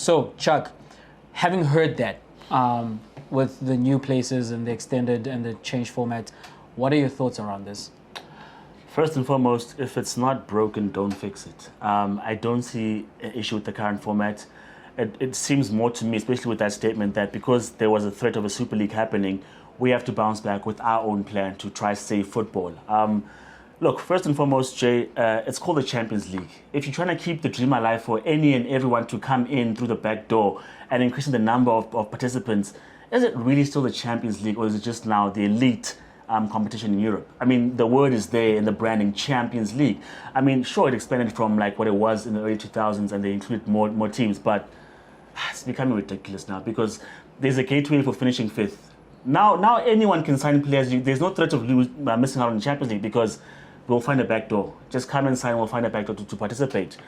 So, Chuck, having heard that, with the new places and the extended and the changed format, what are your thoughts around this? First and foremost, if it's not broken, don't fix it. I don't see an issue with the current format. It seems more to me, especially with that statement, that because there was a threat of a Super League happening, we have to bounce back with our own plan to try save football. Look, first and foremost, Jay, it's called the Champions League. If you're trying to keep the dream alive for any and everyone to come in through the back door and increasing the number of participants, is it really still the Champions League, or is it just now the elite competition in Europe? I mean, the word is there in the branding, Champions League. I mean, sure, it expanded from like what it was in the early 2000s and they included more teams, but it's becoming ridiculous now because there's a gateway for finishing fifth. Now anyone can sign players. There's no threat of missing out on the Champions League because we'll find a back door. Just come and sign, we'll find a back door to participate.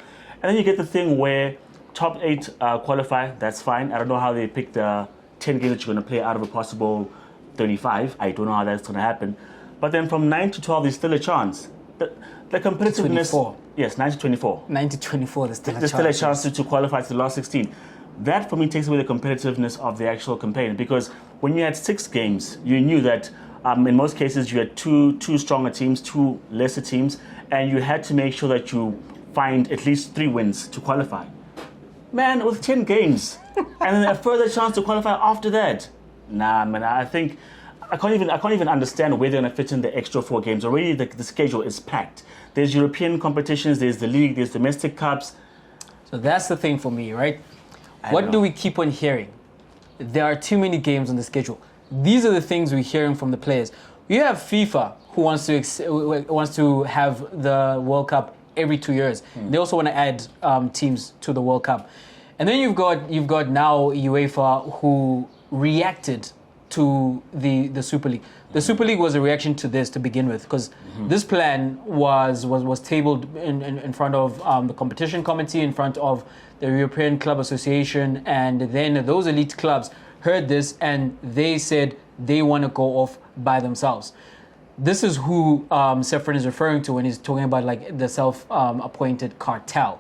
And then you get the thing where top 8 qualify, that's fine. I don't know how they pick the 10 games that you're going to play out of a possible 35. I don't know how that's going to happen. But then from 9 to 12, there's still a chance. The competitiveness... 24. Yes, 9 to 24. 9 to 24, there's still a chance. There's still a chance to qualify to the last 16. That, for me, takes away the competitiveness of the actual campaign because when you had 6 games, you knew that in most cases you had two stronger teams, 2 lesser teams, and you had to make sure that you find at least 3 wins to qualify. Man, with 10 games, and then a further chance to qualify after that. Nah, man, I think I can't even understand where they're gonna fit in the extra 4 games. Already the schedule is packed. There's European competitions, there's the league, there's domestic cups. So that's the thing for me, right? What do we keep on hearing? There are too many games on the schedule. These are the things we're hearing from the players. You have FIFA, who wants to have the World Cup every 2 years. They also want to add teams to the World Cup. And then you've got now UEFA, who reacted to the Super League. The Super League was a reaction to this to begin with, because this plan was tabled in front of the competition committee, in front of the European Club Association, and then those elite clubs heard this and they said they want to go off by themselves. This is who Sefrin is referring to when he's talking about like the self-appointed cartel.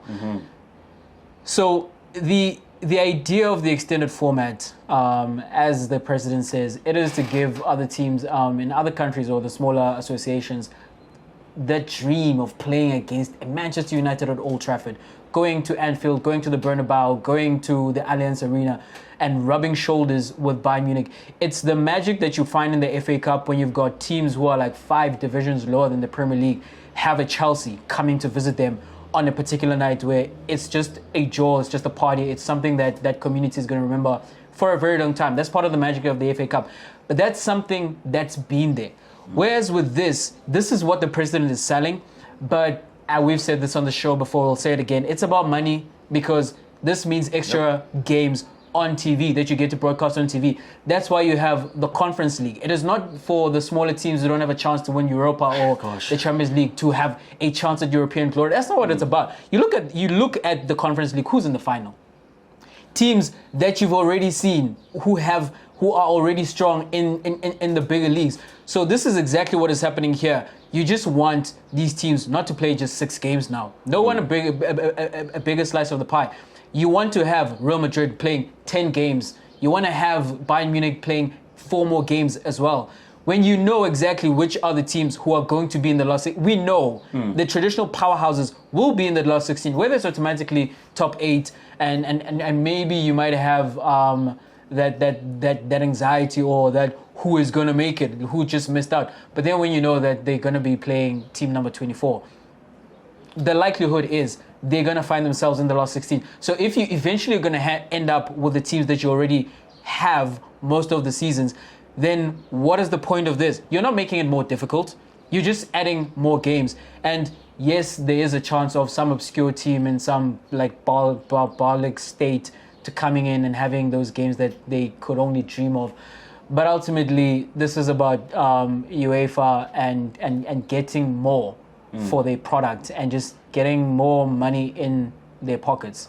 So the idea of the extended format, as the president says, it is to give other teams in other countries or the smaller associations the dream of playing against Manchester United at Old Trafford, going to Anfield, going to the Bernabeu, going to the Allianz Arena and rubbing shoulders with Bayern Munich. It's the magic that you find in the FA Cup when you've got teams who are like 5 divisions lower than the Premier League, have a Chelsea coming to visit them on a particular night where it's just a joy, it's just a party, it's something that community is going to remember for a very long time. That's part of the magic of the FA Cup. But that's something that's been there. Whereas with this is what the president is selling, but we've said this on the show before, we'll say it again, it's about money, because this means extra games on TV that you get to broadcast on TV. That's why you have the Conference League. It is not for the smaller teams who don't have a chance to win Europa or the Champions League to have a chance at European glory. That's not what it's about. You look at the Conference League, who's in the final? Teams that you've already seen who are already strong in the bigger leagues. So this is exactly what is happening here. You just want these teams not to play just 6 games now. Don't want a bigger slice of the pie. You want to have Real Madrid playing 10 games. You want to have Bayern Munich playing 4 more games as well. When you know exactly which are the teams who are going to be in the last 16, we know the traditional powerhouses will be in the last 16, whether it's automatically top 8, and maybe you might have that anxiety or that who is going to make it, who just missed out. But then when you know that they're going to be playing team number 24, the likelihood is they're going to find themselves in the last 16. So if you eventually are going to end up with the teams that you already have most of the seasons, then what is the point of this? You're not making it more difficult. You're just adding more games. And yes, there is a chance of some obscure team in some like barbaric state to coming in and having those games that they could only dream of. But ultimately, this is about UEFA and getting more for their product and just getting more money in their pockets.